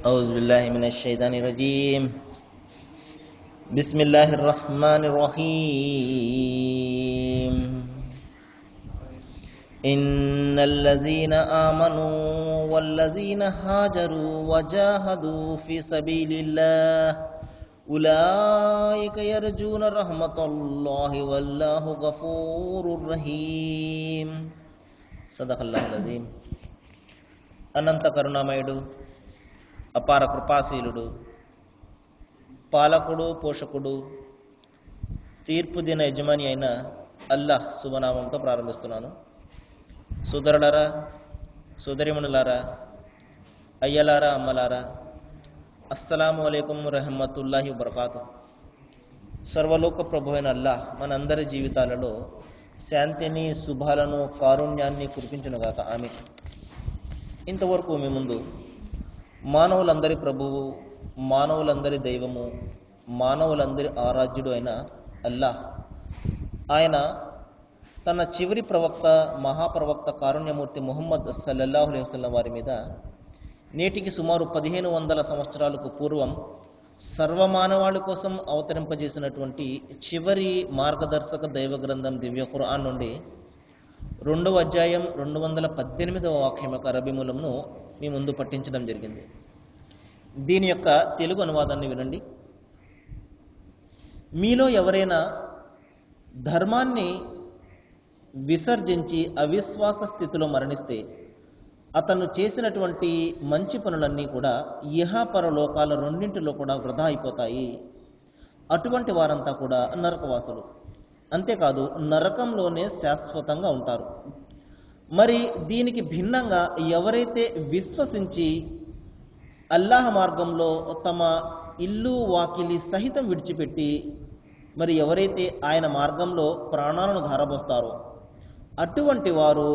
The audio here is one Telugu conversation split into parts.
أعوذ بالله من الشيطان الرجيم بسم الله الرحمن الرحيم إن الذين آمنوا والذين هاجروا وجاهدوا في سبيل الله أولئك يرجون رحمة الله والله غفور رحيم صدق الله العظيم అనంత కరుణామయుడు అపార కృపాశీలుడు పాలకుడు పోషకుడు తీర్పు దిన యజమాని అయిన అల్లాహ్ శుభనామంతో ప్రారంభిస్తున్నాను. సోదరులారా, సోదరిమణులారా, అయ్యలారా, అమ్మలారా, అస్సలాము అలైకుం రహమతుల్లాహి వబరకాతు. సర్వలోక ప్రభు అయిన అల్లాహ్ మనందరి జీవితాలలో శాంతిని, శుభాలను, కారుణ్యాన్ని కురిపించునుగాక. ఆమీన్. ఇంతవరకు మీ ముందు మానవులందరి ప్రభువు, మానవులందరి దైవము, మానవులందరి ఆరాధ్యుడు అయిన అల్లాహ్, ఆయన తన చివరి ప్రవక్త, మహాప్రవక్త, కారుణ్యమూర్తి ముహమ్మద్ సల్లల్లాహు అలైహి వసల్లం వారి మీద నేటికి సుమారు 1500 సంవత్సరాలకు పూర్వం సర్వమానవాళి కోసం అవతరింపజేసినటువంటి చివరి మార్గదర్శక దైవ గ్రంథం దివ్య ఖురాన్ నుండి 2వ అధ్యాయం 218వ వాక్యం యొక్క అరబీ మూలంను మీ ముందు పట్టించడం జరిగింది. దీని యొక్క తెలుగు అనువాదాన్ని వినండి. మీలో ఎవరైనా ధర్మాన్ని విసర్జించి అవిశ్వాస స్థితిలో మరణిస్తే అతను చేసినటువంటి మంచి పనులన్నీ కూడా ఇహపరలోకాల రెండింటిలో కూడా వృధా అయిపోతాయి. అటువంటి వారంతా కూడా నరకవాసులు, అంతేకాదు నరకంలోనే శాశ్వతంగా ఉంటారు. మరి దీనికి భిన్నంగా ఎవరైతే విశ్వసించి అల్లాహ్ మార్గంలో తమ ఇల్లు వాకిలి సహితం విడిచిపెట్టి మరి ఎవరైతే ఆయన మార్గంలో ప్రాణాలను ధారబోస్తారో అటువంటి వారు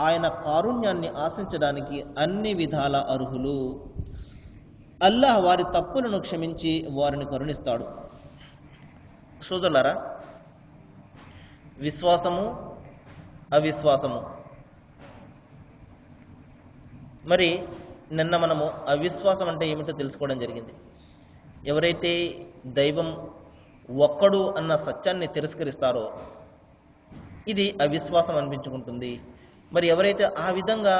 ఆయన కారుణ్యాన్ని ఆశించడానికి అన్ని విధాల అర్హులు. అల్లాహ్ వారి తప్పులను క్షమించి వారిని కరుణిస్తాడు. సోదరులారా, విశ్వాసము, అవిశ్వాసము. మరి నిన్న మనము అవిశ్వాసం అంటే ఏమిటో తెలుసుకోవడం జరిగింది. ఎవరైతే దైవం ఒక్కడు అన్న సత్యాన్ని తిరస్కరిస్తారో ఇది అవిశ్వాసం అనిపించుకుంటుంది. మరి ఎవరైతే ఆ విధంగా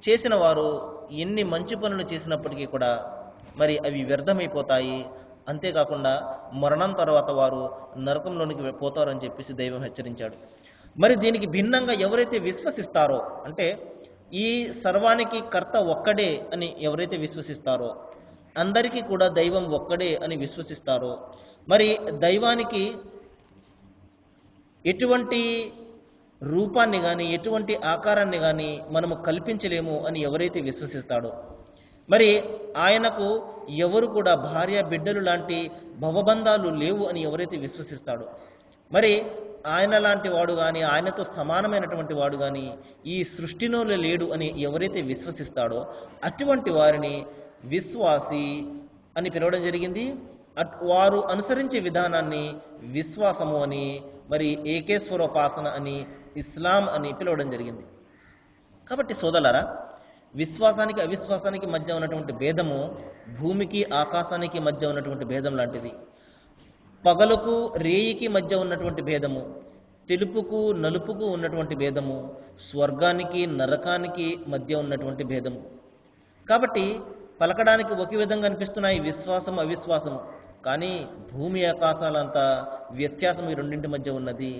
చేసిన వారు ఎన్ని మంచి పనులు చేసినప్పటికీ కూడా మరి అవి వ్యర్థమైపోతాయి. అంతేకాకుండా మరణం తర్వాత వారు నరకంలోనికి పోతారని చెప్పేసి దైవం హెచ్చరించాడు. మరి దీనికి భిన్నంగా ఎవరైతే విశ్వసిస్తారో, అంటే ఈ సర్వానికి కర్త ఒక్కడే అని ఎవరైతే విశ్వసిస్తారో, అందరికీ కూడా దైవం ఒక్కడే అని విశ్వసిస్తారో, మరి దైవానికి ఎటువంటి రూపాన్ని కానీ ఎటువంటి ఆకారాన్ని కానీ మనము కల్పించలేము అని ఎవరైతే విశ్వసిస్తాడో, మరి ఆయనకు ఎవరు కూడా భార్య బిడ్డలు లాంటి భవబంధాలు లేవు అని ఎవరైతే విశ్వసిస్తాడో, మరి ఆయన లాంటి వాడు కానీ ఆయనతో సమానమైనటువంటి వాడు కానీ ఈ సృష్టిలో లేడు అని ఎవరైతే విశ్వసిస్తాడో అటువంటి వారిని విశ్వాసి అని పిలవడం జరిగింది. వారు అనుసరించే విధానాన్ని విశ్వాసము అని, మరి ఏకేశ్వరోపాసన అని, ఇస్లాం అని పిలవడం జరిగింది. కాబట్టి సోదరులారా, విశ్వాసానికి అవిశ్వాసానికి మధ్య ఉన్నటువంటి భేదము భూమికి ఆకాశానికి మధ్య ఉన్నటువంటి భేదం లాంటిది. పగలుకు రేయికి మధ్య ఉన్నటువంటి భేదము, తెలుపుకు నలుపుకు ఉన్నటువంటి భేదము, స్వర్గానికి నరకానికి మధ్య ఉన్నటువంటి భేదము. కాబట్టి పలకడానికి ఒకే విధంగా అనిపిస్తున్నాయి విశ్వాసం అవిశ్వాసము, కానీ భూమి ఆకాశాలంత వ్యత్యాసం ఈ రెండింటి మధ్య ఉన్నది.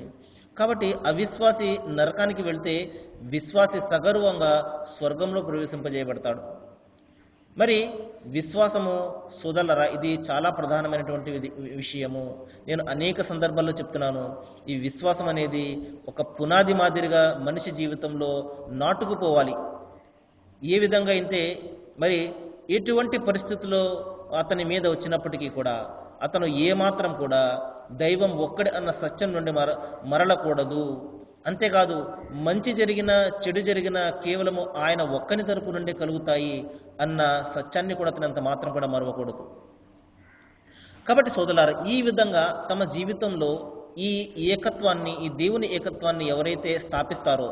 కాబట్టి అవిశ్వాసి నరకానికి వెళ్తే విశ్వాసి సగర్వంగా స్వర్గంలో ప్రవేశింపజేయబడతాడు. మరి విశ్వాసము సోదరులారా, ఇది చాలా ప్రధానమైనటువంటి విషయము. నేను అనేక సందర్భాల్లో చెప్తున్నాను, ఈ విశ్వాసం అనేది ఒక పునాది మాదిరిగా మనిషి జీవితంలో నాటుకుపోవాలి. ఏ విధంగా అయితే మరి ఎటువంటి పరిస్థితుల్లో అతని మీద వచ్చినప్పటికీ కూడా అతను ఏమాత్రం కూడా దైవం ఒక్కడే అన్న సత్యం నుండి మరలకూడదు. అంతేకాదు మంచి జరిగిన చెడు జరిగిన కేవలము ఆయన ఒక్కని తరపు నుండి కలుగుతాయి అన్న సత్యాన్ని కూడా అతనంత మాత్రం కూడా మరవకూడదు. కాబట్టి సోదరులారా, ఈ విధంగా తమ జీవితంలో ఈ ఏకత్వాన్ని, ఈ దేవుని ఏకత్వాన్ని ఎవరైతే స్థాపిస్తారో,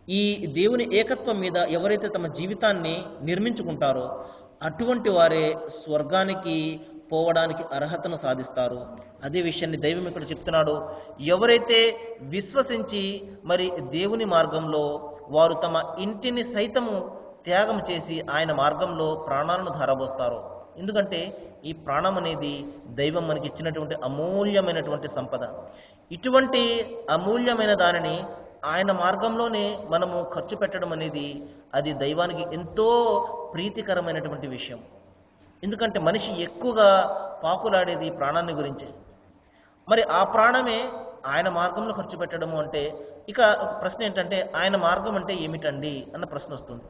ఈ దేవుని ఏకత్వం మీద ఎవరైతే తమ జీవితాన్ని నిర్మించుకుంటారో అటువంటి వారే స్వర్గానికి పోవడానికి అర్హతను సాధిస్తారు. అదే విషయాన్ని దైవం ఇక్కడ చెప్తున్నాడు. ఎవరైతే విశ్వసించి మరి దేవుని మార్గంలో వారు తమ ఇంటిని సైతము త్యాగం చేసి ఆయన మార్గంలో ప్రాణాలను ధారబోస్తారో. ఎందుకంటే ఈ ప్రాణం అనేది దైవం మనకి ఇచ్చినటువంటి అమూల్యమైనటువంటి సంపద. ఇటువంటి అమూల్యమైన దానిని ఆయన మార్గంలోనే మనము ఖర్చు పెట్టడం అనేది అది దైవానికి ఎంతో ప్రీతికరమైనటువంటి విషయం. ఎందుకంటే మనిషి ఎక్కువగా పాకులాడేది ప్రాణాన్ని గురించే. మరి ఆ ప్రాణమే ఆయన మార్గంలో ఖర్చు పెట్టడము అంటే ఇక ప్రశ్న ఏంటంటే ఆయన మార్గం అంటే ఏమిటండి అన్న ప్రశ్న వస్తుంది.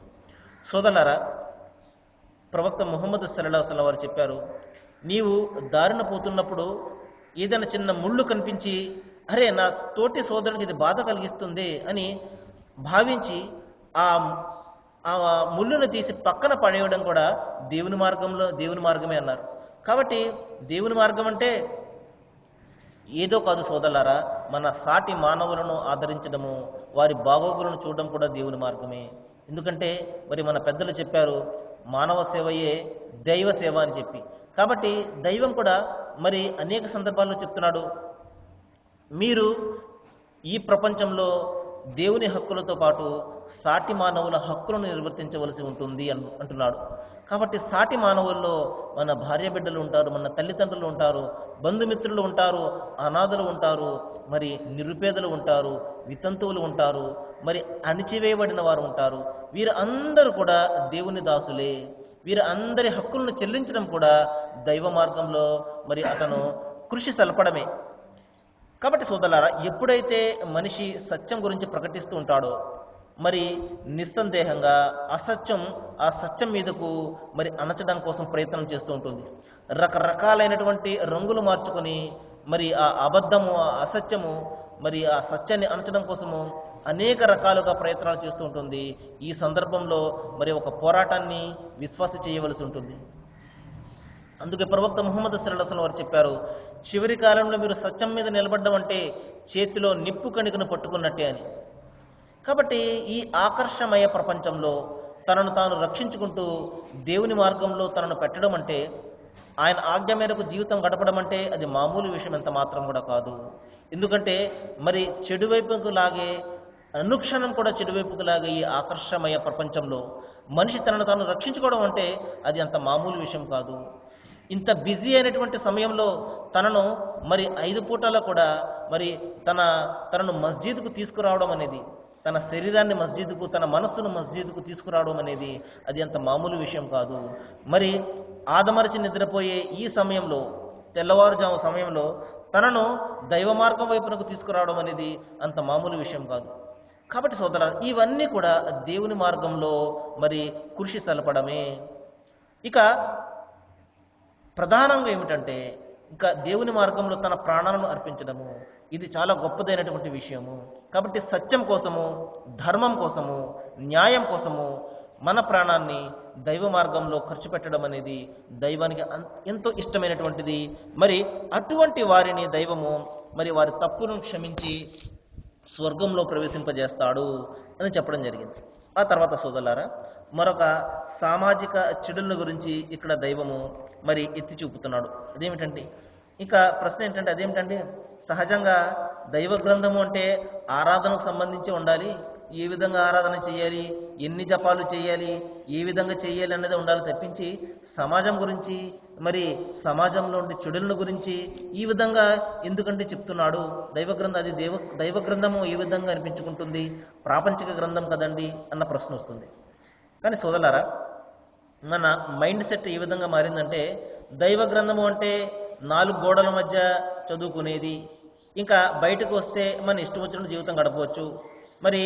సోదరులారా, ప్రవక్త ముహమ్మద్ సల్లల్లాహు అలైహి వసల్లం వారు చెప్పారు, నీవు దారిన పోతున్నప్పుడు ఏదైనా చిన్న ముళ్ళు కనిపించి అరే నా తోటి సోదరునికి ఇది బాధ కలిగిస్తుంది అని భావించి ఆ ఆ ముళ్ళును తీసి పక్కన పడేయడం కూడా దేవుని మార్గమే అన్నారు. కాబట్టి దేవుని మార్గం అంటే ఏదో కాదు సోదరులారా, మన సాటి మానవులను ఆదరించడము, వారి బాగోగులను చూడడం కూడా దేవుని మార్గమే. ఎందుకంటే మరి మన పెద్దలు చెప్పారు, మానవ సేవయే దైవ సేవ అని చెప్పి. కాబట్టి దైవం కూడా మరి అనేక సందర్భాల్లో చెప్తున్నాడు, మీరు ఈ ప్రపంచంలో దేవుని హక్కులతో పాటు సాటి మానవుల హక్కులను నిర్వర్తించవలసి ఉంటుంది అంటున్నాడు. కాబట్టి సాటి మానవుల్లో మన భార్య బిడ్డలు ఉంటారు, మన తల్లిదండ్రులు ఉంటారు, బంధుమిత్రులు ఉంటారు, అనాథలు ఉంటారు, మరి నిరుపేదలు ఉంటారు, వితంతువులు ఉంటారు, మరి అణిచివేయబడిన వారు ఉంటారు. వీరందరూ కూడా దేవుని దాసులే. వీరి అందరి హక్కులను చెల్లించడం కూడా దైవ మార్గంలో మరి అతను కృషి సలపడమే. కాబట్టి సోదరులారా, ఎప్పుడైతే మనిషి సత్యం గురించి ప్రకటిస్తూ ఉంటాడో మరి నిస్సందేహంగా ఆ సత్యం మీదకు మరి అణచడం కోసం ప్రయత్నం చేస్తూ ఉంటుంది. రకరకాలైనటువంటి రంగులు మార్చుకొని మరి ఆ అబద్ధము, ఆ అసత్యము, మరి ఆ సత్యాన్ని అణచడం కోసము అనేక రకాలుగా ప్రయత్నాలు చేస్తూ ఉంటుంది. ఈ సందర్భంలో మరి ఒక పోరాటాన్ని విశ్వాస చేయవలసి ఉంటుంది. అందుకే ప్రవక్త ముహమ్మద్ సల్లల్లాహు అలైహి వసల్లం వారు చెప్పారు, చివరి కాలంలో మీరు సత్యం మీద నిలబడ్డం అంటే చేతిలో నిప్పు కణికను పట్టుకున్నట్టే అని. కాబట్టి ఈ ఆకర్షమయ ప్రపంచంలో తనను తాను రక్షించుకుంటూ దేవుని మార్గంలో తనను పెట్టడం అంటే, ఆయన ఆజ్ఞ మేరకు జీవితం గడపడం అంటే అది మామూలు విషయం ఎంత మాత్రం కూడా కాదు. ఎందుకంటే మరి చెడువైపుకు లాగే, అనుక్షణం కూడా చెడువైపుకు లాగే ఈ ఆకర్షమయ ప్రపంచంలో మనిషి తనను తాను రక్షించుకోవడం అంటే అది అంత మామూలు విషయం కాదు. ఇంత బిజీ అయినటువంటి సమయంలో తనను మరి 5 పూటల్లో కూడా మరి తనను మస్జిద్కు తీసుకురావడం అనేది, తన శరీరాన్ని మస్జిద్కు, తన మనస్సును మస్జిద్కు తీసుకురావడం అనేది అది అంత మామూలు విషయం కాదు. మరి ఆదమరచి నిద్రపోయే ఈ సమయంలో, తెల్లవారుజాము సమయంలో తనను దైవ మార్గం వైపునకు తీసుకురావడం అనేది అంత మామూలు విషయం కాదు. కాబట్టి సోదరులారా, ఇవన్నీ కూడా దేవుని మార్గంలో మరి కృషి సలపడమే. ఇక ప్రధానంగా ఏమిటంటే ఇంకా దేవుని మార్గంలో తన ప్రాణాలను అర్పించడము, ఇది చాలా గొప్పదైనటువంటి విషయము. కాబట్టి సత్యం కోసము, ధర్మం కోసము, న్యాయం కోసము మన ప్రాణాన్ని దైవ మార్గంలో ఖర్చు పెట్టడం అనేది దైవానికి ఎంతో ఇష్టమైనటువంటిది. మరి అటువంటి వారిని దైవము మరి వారి తప్పులను క్షమించి స్వర్గంలో ప్రవేశింపజేస్తాడు అని చెప్పడం జరిగింది. ఆ తర్వాత సోదరులారా, మరొక సామాజిక చెడుల గురించి ఇక్కడ దైవము మరి ఎత్తి చూపుతున్నాడు. అదేమిటంటే, ఇక ప్రశ్న ఏంటంటే అదేమిటంటే, సహజంగా దైవ గ్రంథము అంటే ఆరాధనకు సంబంధించి ఉండాలి. ఏ విధంగా ఆరాధన చేయాలి, ఎన్ని జపాలు చేయాలి, ఏ విధంగా చేయాలి అన్నది ఉండాలి తప్పించి సమాజం గురించి మరి సమాజంలో ఉండే చెడుల గురించి ఈ విధంగా ఎందుకంటే చెప్తున్నాడు. దైవ గ్రంథము ఏ విధంగా అనిపించుకుంటుంది, ప్రాపంచిక గ్రంథం కదండి అన్న ప్రశ్న వస్తుంది. కానీ సోదరులారా, మన మైండ్ సెట్ ఏ విధంగా మారిందంటే, దైవ గ్రంథము అంటే 4 గోడల మధ్య చదువుకునేది, ఇంకా బయటకు వస్తే మన ఇష్టం వచ్చిన జీవితం గడపవచ్చు. మరి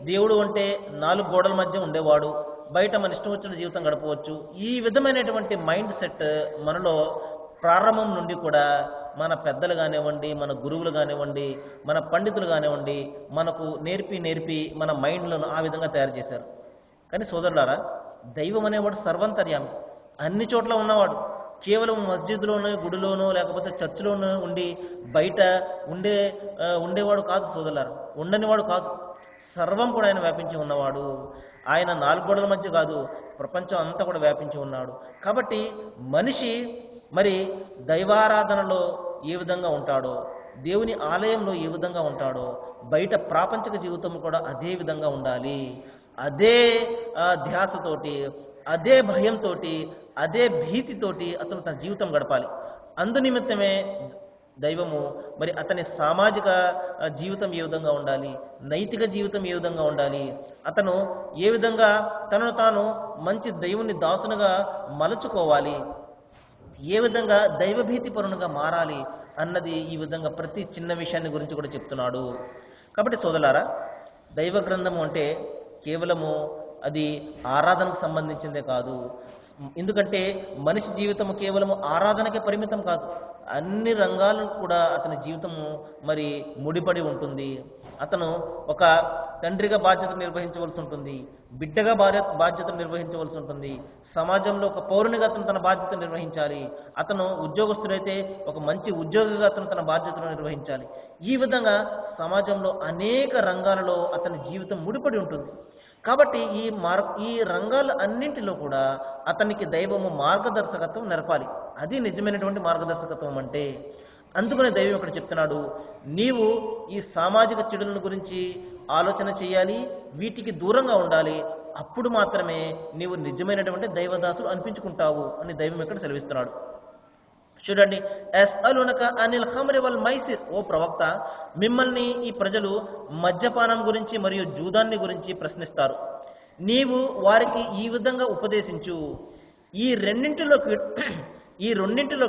దేవుడు అంటే 4 గోడల మధ్య ఉండేవాడు, బయట మన ఇష్టం వచ్చిన జీవితం గడపవచ్చు. ఈ విధమైనటువంటి మైండ్ సెట్ మనలో ప్రారంభం నుండి కూడా మన పెద్దలు కానివ్వండి, మన గురువులు కానివ్వండి, మన పండితులు కానివ్వండి మనకు నేర్పి మన మైండ్లను ఆ విధంగా తయారు చేశారు. కానీ సోదరులారా, దైవం అనేవాడు సర్వంతర్యామి, అన్ని చోట్ల ఉన్నవాడు. కేవలం మస్జిద్లోనో, గుడిలోనో, లేకపోతే చర్చిలోనో ఉండి బయట ఉండేవాడు కాదు సోదరులారా, ఉండనివాడు కాదు. సర్వం కూడా ఆయన వ్యాపించి ఉన్నవాడు. ఆయన నాలుగు గోడల మధ్య కాదు, ప్రపంచం అంతా కూడా వ్యాపించి ఉన్నాడు. కాబట్టి మనిషి మరి దైవారాధనలో ఏ విధంగా ఉంటాడో, దేవుని ఆలయంలో ఏ విధంగా ఉంటాడో, బయట ప్రాపంచిక జీవితం కూడా అదే విధంగా ఉండాలి. అదే ధ్యాసతోటి, అదే భయంతో, అదే భీతితోటి అతను తన జీవితం గడపాలి. అందునిమిత్తమే దైవము మరి అతని సామాజిక జీవితం ఏ విధంగా ఉండాలి, నైతిక జీవితం ఏ విధంగా ఉండాలి, అతను ఏ విధంగా తనను తాను మంచి దేవుని దాసునుగా మలుచుకోవాలి, ఏ విధంగా దైవభీతి పరునుగా మారాలి అన్నది ఈ విధంగా ప్రతి చిన్న విషయాన్ని గురించి కూడా చెప్తున్నాడు. కాబట్టి సోదరులారా, దైవ గ్రంథము అంటే కేవలము అది ఆరాధనకు సంబంధించిందే కాదు. ఎందుకంటే మనిషి జీవితము కేవలము ఆరాధనకే పరిమితం కాదు, అన్ని రంగాలకు కూడా అతని జీవితము మరి ముడిపడి ఉంటుంది. అతను ఒక తండ్రిగా బాధ్యతను నిర్వహించవలసి ఉంటుంది, బిడ్డగా బాధ్యతను నిర్వహించవలసి ఉంటుంది, సమాజంలో ఒక పౌరునిగా అతను తన బాధ్యతను నిర్వహించాలి, అతను ఉద్యోగస్తుడైతే ఒక మంచి ఉద్యోగిగా అతను తన బాధ్యతను నిర్వహించాలి. ఈ విధంగా సమాజంలో అనేక రంగాలలో అతని జీవితం ముడిపడి ఉంటుంది. కాబట్టి ఈ రంగాల అన్నింటిలో కూడా అతనికి దైవము మార్గదర్శకత్వం నెరపాలి. అది నిజమైనటువంటి మార్గదర్శకత్వం అంటే. అందుకనే దైవం ఇక్కడ చెప్తున్నాడు, నీవు ఈ సామాజిక చెడులను గురించి ఆలోచన చేయాలి, వీటికి దూరంగా ఉండాలి, అప్పుడు మాత్రమే నీవు నిజమైనటువంటి దైవదాసులు అనిపించుకుంటావు అని దైవం ఇక్కడ సెలవిస్తున్నాడు. చూడండి, యస్అలునక అనిల్ ఖమ్రి వల్ మైసిర్, ఓ ప్రవక్త, మిమ్మల్ని ఈ ప్రజలు మద్యపానం గురించి మరియు జూదాన్ని గురించి ప్రశ్నిస్తారు. నీవు వారికి ఈ విధంగా ఉపదేశించు, ఈ రెండింటిలో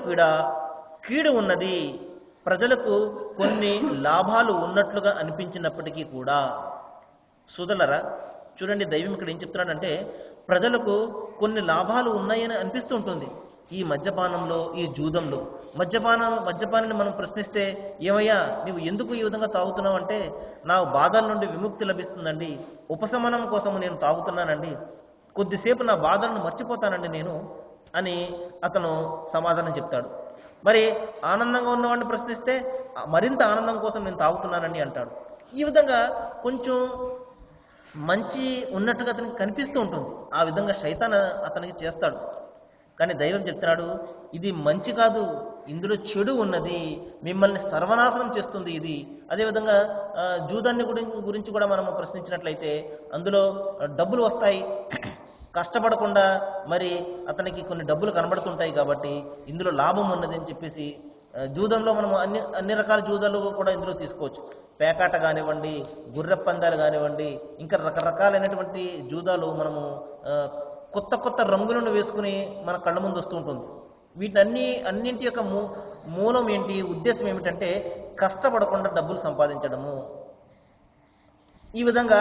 కూడా కీడు ఉన్నది. ప్రజలకు కొన్ని లాభాలు ఉన్నట్లుగా అనిపించినప్పటికీ కూడా. సోదరులారా, చూడండి దైవం ఇక్కడ ఏం చెప్తున్నాడంటే, ప్రజలకు కొన్ని లాభాలు ఉన్నాయని అనిపిస్తూ ఉంటుంది ఈ మద్యపానంలో, ఈ జూదంలో. మద్యపానాన్ని మనం ప్రశ్నిస్తే, ఏమయ్యా నీవు ఎందుకు ఈ విధంగా తాగుతున్నావు అంటే, నా బాధల నుండి విముక్తి లభిస్తుందండి, ఉపశమనం కోసము నేను తాగుతున్నానండి, కొద్దిసేపు నా బాధలను మర్చిపోతానండి నేను అని అతను సమాధానం చెప్తాడు. మరి ఆనందంగా ఉన్నవాడిని ప్రశ్నిస్తే, మరింత ఆనందం కోసం నేను తాగుతున్నానండి అంటాడు. ఈ విధంగా కొంచెం మంచి ఉన్నట్టుగా అతనికి కనిపిస్తూ ఉంటుంది. ఆ విధంగా శైతాన్ అతనికి చేస్తాడు. కానీ దైవం చెప్తున్నాడు, ఇది మంచి కాదు, ఇందులో చెడు ఉన్నది, మిమ్మల్ని సర్వనాశనం చేస్తుంది ఇది. అదేవిధంగా జూదాన్ని గురించి కూడా మనము ప్రశ్నించినట్లయితే, అందులో డబ్బులు వస్తాయి, కష్టపడకుండా మరి అతనికి కొన్ని డబ్బులు కనబడుతుంటాయి కాబట్టి ఇందులో లాభం ఉన్నది అని చెప్పేసి, జూదంలో మనము అన్ని రకాల జూదాలు కూడా ఇందులో తీసుకోవచ్చు. పేకాట కానివ్వండి, గుర్రె పందాలు కానివ్వండి, ఇంకా రకరకాలైనటువంటి జూదాలు మనము కొత్త కొత్త రంగులను వేసుకుని మన కళ్ళ ముందు వస్తూ ఉంటుంది. అన్నింటి యొక్క మూలం ఏంటి, ఉద్దేశం ఏమిటంటే కష్టపడకుండా డబ్బులు సంపాదించడము. ఈ విధంగా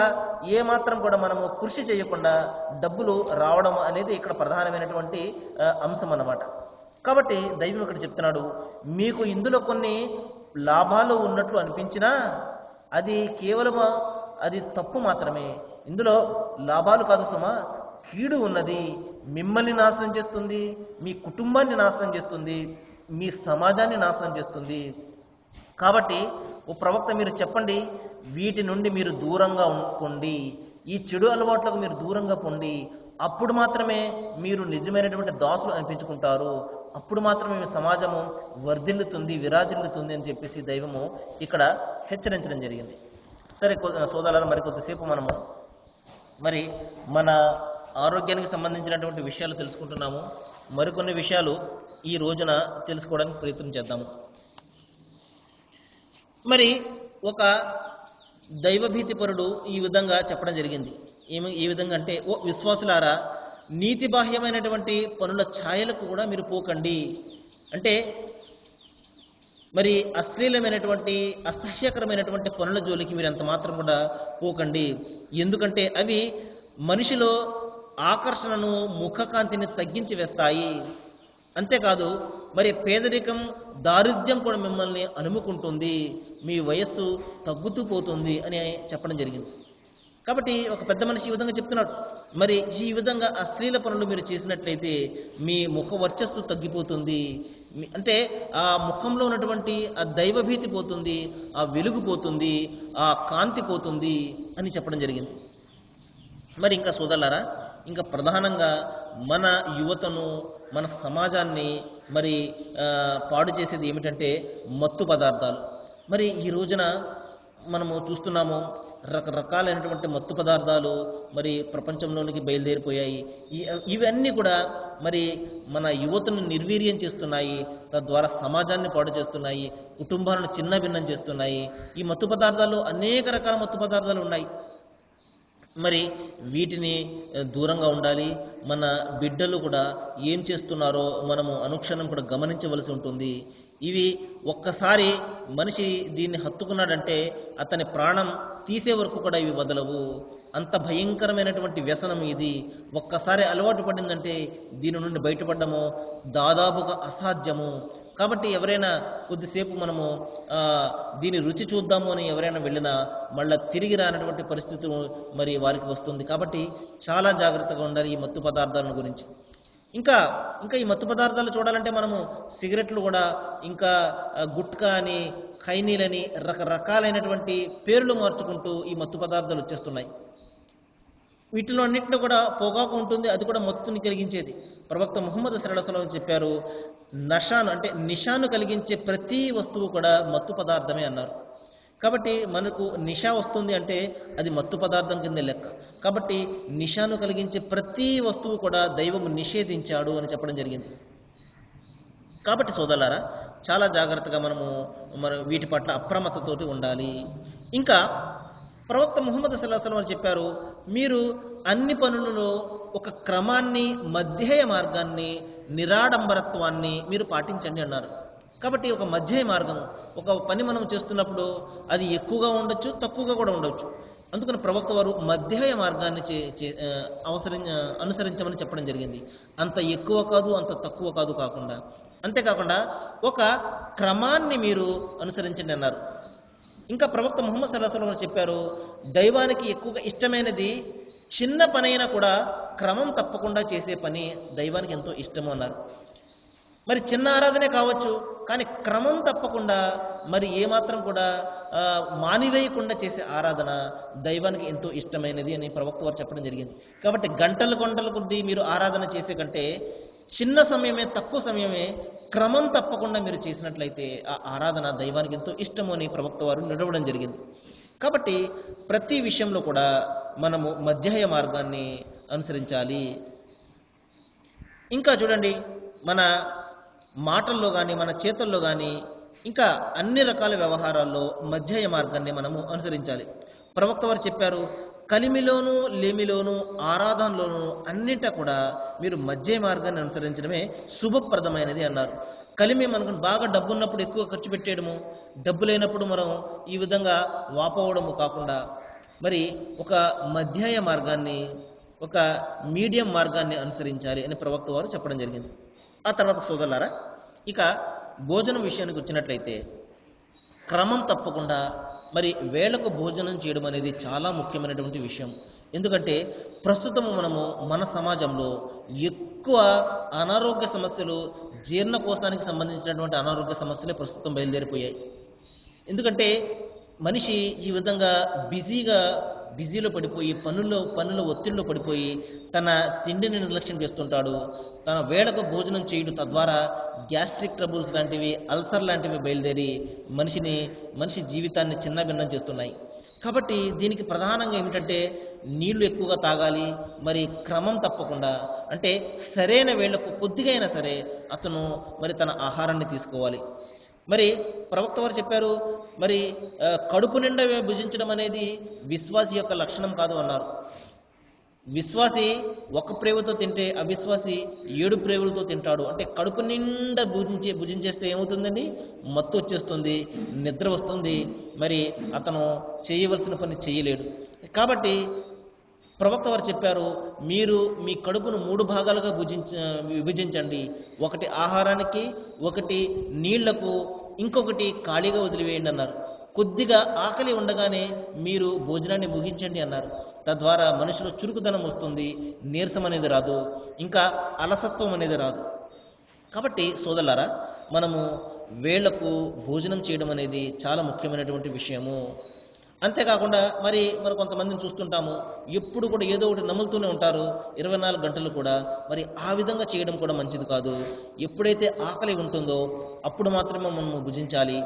ఏమాత్రం కూడా మనము కృషి చేయకుండా డబ్బులు రావడం అనేది ఇక్కడ ప్రధానమైనటువంటి అంశం అన్నమాట. కాబట్టి దైవం ఇక్కడ చెప్తున్నాడు, మీకు ఇందులో కొన్ని లాభాలు ఉన్నట్లు అనిపించినా అది కేవలం అది తప్పు మాత్రమే. ఇందులో లాభాలు కాదు సుమా, కీడు ఉన్నది. మిమ్మల్ని నాశనం చేస్తుంది, మీ కుటుంబాన్ని నాశనం చేస్తుంది, మీ సమాజాన్ని నాశనం చేస్తుంది. కాబట్టి ఓ ప్రవక్త, మీరు చెప్పండి, వీటి నుండి మీరు దూరంగా పొండి, ఈ చెడు అలవాట్లకు మీరు దూరంగా పొండి. అప్పుడు మాత్రమే మీరు నిజమైనటువంటి దాసులు అనిపించుకుంటారు, అప్పుడు మాత్రమే మీ సమాజము వర్ధిల్లుతుంది, విరాజిల్లుతుంది అని చెప్పేసి దైవము ఇక్కడ హెచ్చరించడం జరిగింది. సరే సోదరులను, మరి కొద్దిసేపు మనము మరి మన ఆరోగ్యానికి సంబంధించినటువంటి విషయాలు తెలుసుకుంటున్నాము. మరికొన్ని విషయాలు ఈ రోజున తెలుసుకోవడానికి ప్రయత్నం చేద్దాము. మరి ఒక దైవభీతిపరుడు ఈ విధంగా చెప్పడం జరిగింది. ఏ విధంగా అంటే, ఓ విశ్వాసులారా, నీతి బాహ్యమైనటువంటి పనుల ఛాయలకు కూడా మీరు పోకండి. అంటే మరి అశ్లీలమైనటువంటి అసహ్యకరమైనటువంటి పనుల జోలికి మీరు ఎంత మాత్రం కూడా పోకండి. ఎందుకంటే అవి మనిషిలో ఆకర్షణను, ముఖకాంతిని తగ్గించి వేస్తాయి. అంతేకాదు మరి పేదరికం, దారిద్ర్యం కూడా మిమ్మల్ని అలుముకుంటుంది, మీ వయస్సు తగ్గుతూ పోతుంది అని చెప్పడం జరిగింది. కాబట్టి ఒక పెద్ద మనిషి ఈ విధంగా చెప్తున్నాడు. మరి ఈ విధంగా అశ్లీల పనులు మీరు చేసినట్లయితే మీ ముఖ వర్చస్సు తగ్గిపోతుంది, అంటే ఆ ముఖంలో ఉన్నటువంటి ఆ దైవభీతి పోతుంది, ఆ వెలుగు పోతుంది, ఆ కాంతి పోతుంది అని చెప్పడం జరిగింది. మరి ఇంకా సోదరులారా, ఇంకా ప్రధానంగా మన యువతను, మన సమాజాన్ని మరి పాడు చేసేది ఏమిటంటే మత్తు పదార్థాలు. మరి ఈ రోజున మనము చూస్తున్నాము, రకరకాలైనటువంటి మత్తు పదార్థాలు మరి ప్రపంచంలోనికి బయలుదేరిపోయాయి. ఇవన్నీ కూడా మరి మన యువతను నిర్వీర్యం చేస్తున్నాయి, తద్వారా సమాజాన్ని పాడు చేస్తున్నాయి, కుటుంబాలను చిన్న భిన్నం చేస్తున్నాయి. ఈ మత్తు పదార్థాలు అనేక రకాల మత్తు పదార్థాలు ఉన్నాయి. మరి వీటిని దూరంగా ఉండాలి. మన బిడ్డలు కూడా ఏం చేస్తున్నారో మనము అనుక్షణం కూడా గమనించవలసి ఉంటుంది. ఇవి ఒక్కసారి మనిషి దీన్ని హత్తుకున్నాడంటే అతని ప్రాణం తీసే వరకు కూడా ఇవి వదలవు. అంత భయంకరమైనటువంటి వ్యసనం ఇది. ఒక్కసారి అలవాటు పడిందంటే దీని నుండి బయటపడము దాదాపుగా అసాధ్యము. కాబట్టి ఎవరైనా కొద్దిసేపు మనము దీని రుచి చూద్దాము అని ఎవరైనా వెళ్ళినా మళ్ళీ తిరిగి రానటువంటి పరిస్థితులు మరి వారికి వస్తుంది. కాబట్టి చాలా జాగ్రత్తగా ఉండాలి ఈ మత్తు పదార్థాల గురించి. ఇంకా ఇంకా ఈ మత్తు పదార్థాలు చూడాలంటే మనము సిగరెట్లు కూడా, ఇంకా గుట్కా అని, ఖైనీలని, రకరకాలైనటువంటి పేర్లు మార్చుకుంటూ ఈ మత్తు పదార్థాలు వచ్చేస్తున్నాయి. వీటిలో అన్నింటిలో కూడా పొగాకు ఉంటుంది, అది కూడా మత్తుని కలిగించేది. ప్రవక్త ముహమ్మద్ సల్లల్లాహు అలైహి వసల్లం చెప్పారు, నషాను అంటే నిషాను కలిగించే ప్రతి వస్తువు కూడా మత్తు పదార్థమే అన్నారు. కాబట్టి మనకు నిషా వస్తుంది అంటే అది మత్తు పదార్థం కింద లెక్క. కాబట్టి నిషాను కలిగించే ప్రతి వస్తువు కూడా దైవం నిషేధించాడు అని చెప్పడం జరిగింది. కాబట్టి సోదరులారా, చాలా జాగ్రత్తగా మనం వీటి పట్ల అప్రమత్తతోటి ఉండాలి. ఇంకా ప్రవక్త ముహమ్మద్ సల్లల్లాహు అలైహి వసల్లం చెప్పారు, మీరు అన్ని పనులలో ఒక క్రమాన్ని, మధ్యేయ మార్గాన్ని, నిరాడంబరత్వాన్ని మీరు పాటించండి అన్నారు. కాబట్టి ఒక మధ్యేయ మార్గం, ఒక పని మనం చేస్తున్నప్పుడు అది ఎక్కువగా ఉండొచ్చు, తక్కువగా కూడా ఉండొచ్చు. అందుకని ప్రవక్త వారు మధ్యేయ మార్గాన్ని అనుసరించమని చెప్పడం జరిగింది. అంత ఎక్కువ కాదు, అంత తక్కువ కాకుండా. అంతేకాకుండా ఒక క్రమాన్ని మీరు అనుసరించండి అన్నారు. ఇంకా ప్రవక్త ముహమ్మద్ సల్లల్లాహు అలైహి వసల్లం చెప్పారు, దైవానికి ఎక్కువగా ఇష్టమైనది చిన్న పనైనా కూడా క్రమం తప్పకుండా చేసే పని దైవానికి ఎంతో ఇష్టము అన్నారు. మరి చిన్న ఆరాధనే కావచ్చు, కానీ క్రమం తప్పకుండా మరి ఏమాత్రం కూడా మానివేయకుండా చేసే ఆరాధన దైవానికి ఎంతో ఇష్టమైనది అని ప్రవక్త వారు చెప్పడం జరిగింది. కాబట్టి గంటల కొద్దీ మీరు ఆరాధన చేసే కంటే చిన్న సమయమే, తక్కువ సమయమే క్రమం తప్పకుండా మీరు చేసినట్లయితే ఆ ఆరాధన దైవానికి ఎంతో ఇష్టము అని ప్రవక్త వారు నిలవడం జరిగింది. కాబట్టి ప్రతి విషయంలో కూడా మనము మధ్యేయ మార్గాన్ని అనుసరించాలి. ఇంకా చూడండి, మన మాటల్లో కానీ, మన చేతుల్లో కానీ, ఇంకా అన్ని రకాల వ్యవహారాల్లో మధ్యేయ మార్గాన్ని మనము అనుసరించాలి. ప్రవక్త వారు చెప్పారు, కలిమిలోను, లేమిలోను, ఆరాధనలోను అన్నింటా కూడా మీరు మధ్య మార్గాన్ని అనుసరించడమే శుభప్రదమైనది అన్నారు. కలిమి మనకు బాగా డబ్బు ఉన్నప్పుడు ఎక్కువ ఖర్చు పెట్టేయడము, డబ్బు లేనప్పుడు మనం ఈ విధంగా వాపోవడము కాకుండా మరి ఒక మధ్యేయ మార్గాన్ని, ఒక మీడియం మార్గాన్ని అనుసరించాలి అని ప్రవక్త వారు చెప్పడం జరిగింది. ఆ తర్వాత సోదరులారా, ఇక భోజనం విషయానికి వచ్చినట్లయితే క్రమం తప్పకుండా మరి వేళకు భోజనం చేయడం అనేది చాలా ముఖ్యమైనటువంటి విషయం. ఎందుకంటే ప్రస్తుతం మన సమాజంలో ఎక్కువ అనారోగ్య సమస్యలు, జీర్ణకోశానికి సంబంధించినటువంటి అనారోగ్య సమస్యలే ప్రస్తుతం బయలుదేరిపోయాయి. ఎందుకంటే మనిషి ఈ విధంగా బిజీలో పడిపోయి, పనుల ఒత్తిడిలో పడిపోయి తన తిండిని నిర్లక్ష్యం చేస్తుంటాడు. తన వేళకు భోజనం చేయడు, తద్వారా గ్యాస్ట్రిక్ ట్రబుల్స్ లాంటివి, అల్సర్ లాంటివి బయలుదేరి మనిషి జీవితాన్ని చిన్న భిన్నం చేస్తున్నాయి. కాబట్టి దీనికి ప్రధానంగా ఏమిటంటే నీళ్లు ఎక్కువగా తాగాలి. మరి క్రమం తప్పకుండా, అంటే సరైన వేళకు కొద్దిగా అయినా సరే అతను మరి తన ఆహారాన్ని తీసుకోవాలి. మరి ప్రవక్త వారు చెప్పారు, మరి కడుపు నిండా భుజించడం అనేది విశ్వాసి యొక్క లక్షణం కాదు అన్నారు. విశ్వాసి ఒక ప్రేవుతో తింటే అవిశ్వాసి 7 ప్రేవులతో తింటాడు. అంటే కడుపు నిండా భుజించేస్తే ఏమవుతుందండి? మత్తు వచ్చేస్తుంది, నిద్ర వస్తుంది, మరి అతను చేయవలసిన పని చేయలేడు. కాబట్టి ప్రవక్త వారు చెప్పారు, మీరు మీ కడుపును 3 భాగాలుగా విభజించండి. ఒకటి ఆహారానికి, ఒకటి నీళ్లకు, ఇంకొకటి ఖాళీగా వదిలివేయండి అన్నారు. కొద్దిగా ఆకలి ఉండగానే మీరు భోజనాన్ని ముగించండి అన్నారు. తద్వారా మనిషిలో చురుకుదనం వస్తుంది, నీరసం అనేది రాదు, ఇంకా అలసత్వం అనేది రాదు. కాబట్టి సోదరులారా, మనము వేళకు భోజనం చేయడం అనేది చాలా ముఖ్యమైనటువంటి విషయము. అంతేకాకుండా మరి కొంతమందిని చూస్తుంటాము, ఎప్పుడు కూడా ఏదో ఒకటి నములుతూనే ఉంటారు 24 గంటలు కూడా. మరి ఆ విధంగా చేయడం కూడా మంచిది కాదు. ఎప్పుడైతే ఆకలి ఉంటుందో అప్పుడు మాత్రమే మనము భుజించాలి.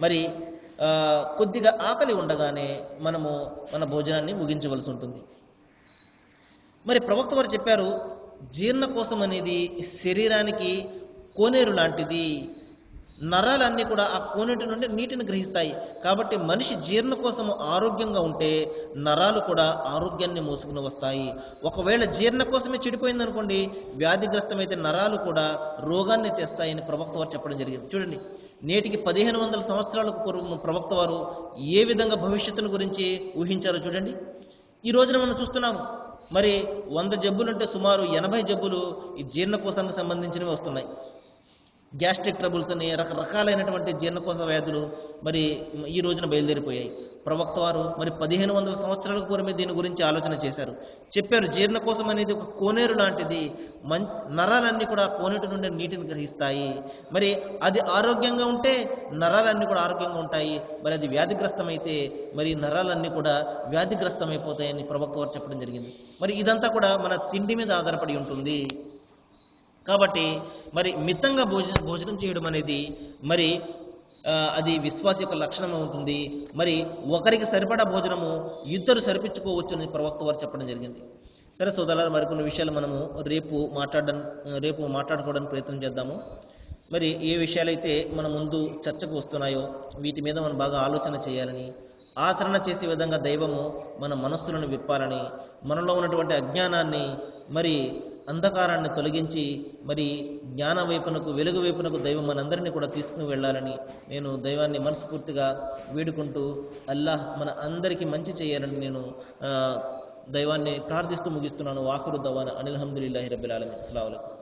మరి కొద్దిగా ఆకలి ఉండగానే మనము మన భోజనాన్ని ముగించవలసి ఉంటుంది. మరి ప్రవక్త వారు చెప్పారు, జీర్ణకోశం అనేది శరీరానికి కోనేరు లాంటిది. నరాలన్నీ కూడా ఆ కోనేటి నుండి నీటిని గ్రహిస్తాయి. కాబట్టి మనిషి జీర్ణకోశము ఆరోగ్యంగా ఉంటే నరాలు కూడా ఆరోగ్యాన్ని మోసుకుని వస్తాయి. ఒకవేళ జీర్ణకోశమే చెడిపోయిందనుకోండి, వ్యాధిగ్రస్తమైతే నరాలు కూడా రోగాన్ని తెస్తాయని ప్రవక్త వారు చెప్పడం జరిగింది. చూడండి, నేటికి 1500 సంవత్సరాలకు పూర్వం ప్రవక్త వారు ఏ విధంగా భవిష్యత్తును గురించి ఊహించారో చూడండి. ఈ రోజున మనం చూస్తున్నాము, మరి 100 జబ్బులుంటే సుమారు 80 జబ్బులు ఈ జీర్ణకోశానికి సంబంధించినవి వస్తున్నాయి. గ్యాస్ట్రిక్ ట్రబుల్స్ అని రకరకాలైనటువంటి జీర్ణకోశ వ్యాధులు మరి ఈ రోజున బయలుదేరిపోయాయి. ప్రవక్త వారు మరి 1500 సంవత్సరాల పూర్వమే దీని గురించి ఆలోచన చేశారు. చెప్పారు, జీర్ణకోశం అనేది ఒక కోనేరు లాంటిది. నరాలన్నీ కూడా కోనేటి నుండి నీటిని గ్రహిస్తాయి. మరి అది ఆరోగ్యంగా ఉంటే నరాలన్నీ కూడా ఆరోగ్యంగా ఉంటాయి. మరి అది వ్యాధిగ్రస్తమైతే మరి నరాలన్నీ కూడా వ్యాధిగ్రస్తమైపోతాయని ప్రవక్త వారు చెప్పడం జరిగింది. మరి ఇదంతా కూడా మన తిండి మీద ఆధారపడి ఉంటుంది. కాబట్టి మరి మితంగా భోజనం చేయడం అనేది మరి అది విశ్వాస యొక్క లక్షణం ఉంటుంది. మరి ఒకరికి సరిపడా భోజనము ఇద్దరు సరిపించుకోవచ్చు అని ప్రవక్త వారు చెప్పడం జరిగింది. సరే సోదరులారా, మరికొన్ని విషయాలు మనము రేపు మాట్లాడుకోవడానికి ప్రయత్నం చేద్దాము. మరి ఏ విషయాలైతే మన ముందు చర్చకు వస్తున్నాయో వీటి మీద మనం బాగా ఆలోచన చేయాలని, ఆచరణ చేసే విధంగా దైవము మన మనస్సులను విప్పాలని, మనలో ఉన్నటువంటి అజ్ఞానాన్ని మరి అంధకారాన్ని తొలగించి మరి జ్ఞాన వైపునకు, వెలుగు వైపునకు దైవం మనందరినీ కూడా తీసుకుని వెళ్ళాలని నేను దైవాన్ని మనస్ఫూర్తిగా వేడుకుంటూ, అల్లాహ్ మన అందరికీ మంచి చేయాలని నేను దైవాన్ని ప్రార్థిస్తూ ముగిస్తున్నాను. వాఖిరు దవానా అనిల్ హమ్దులిల్లాహి రబ్బిల్ ఆలమీన్. అస్సలాము అలైకుం.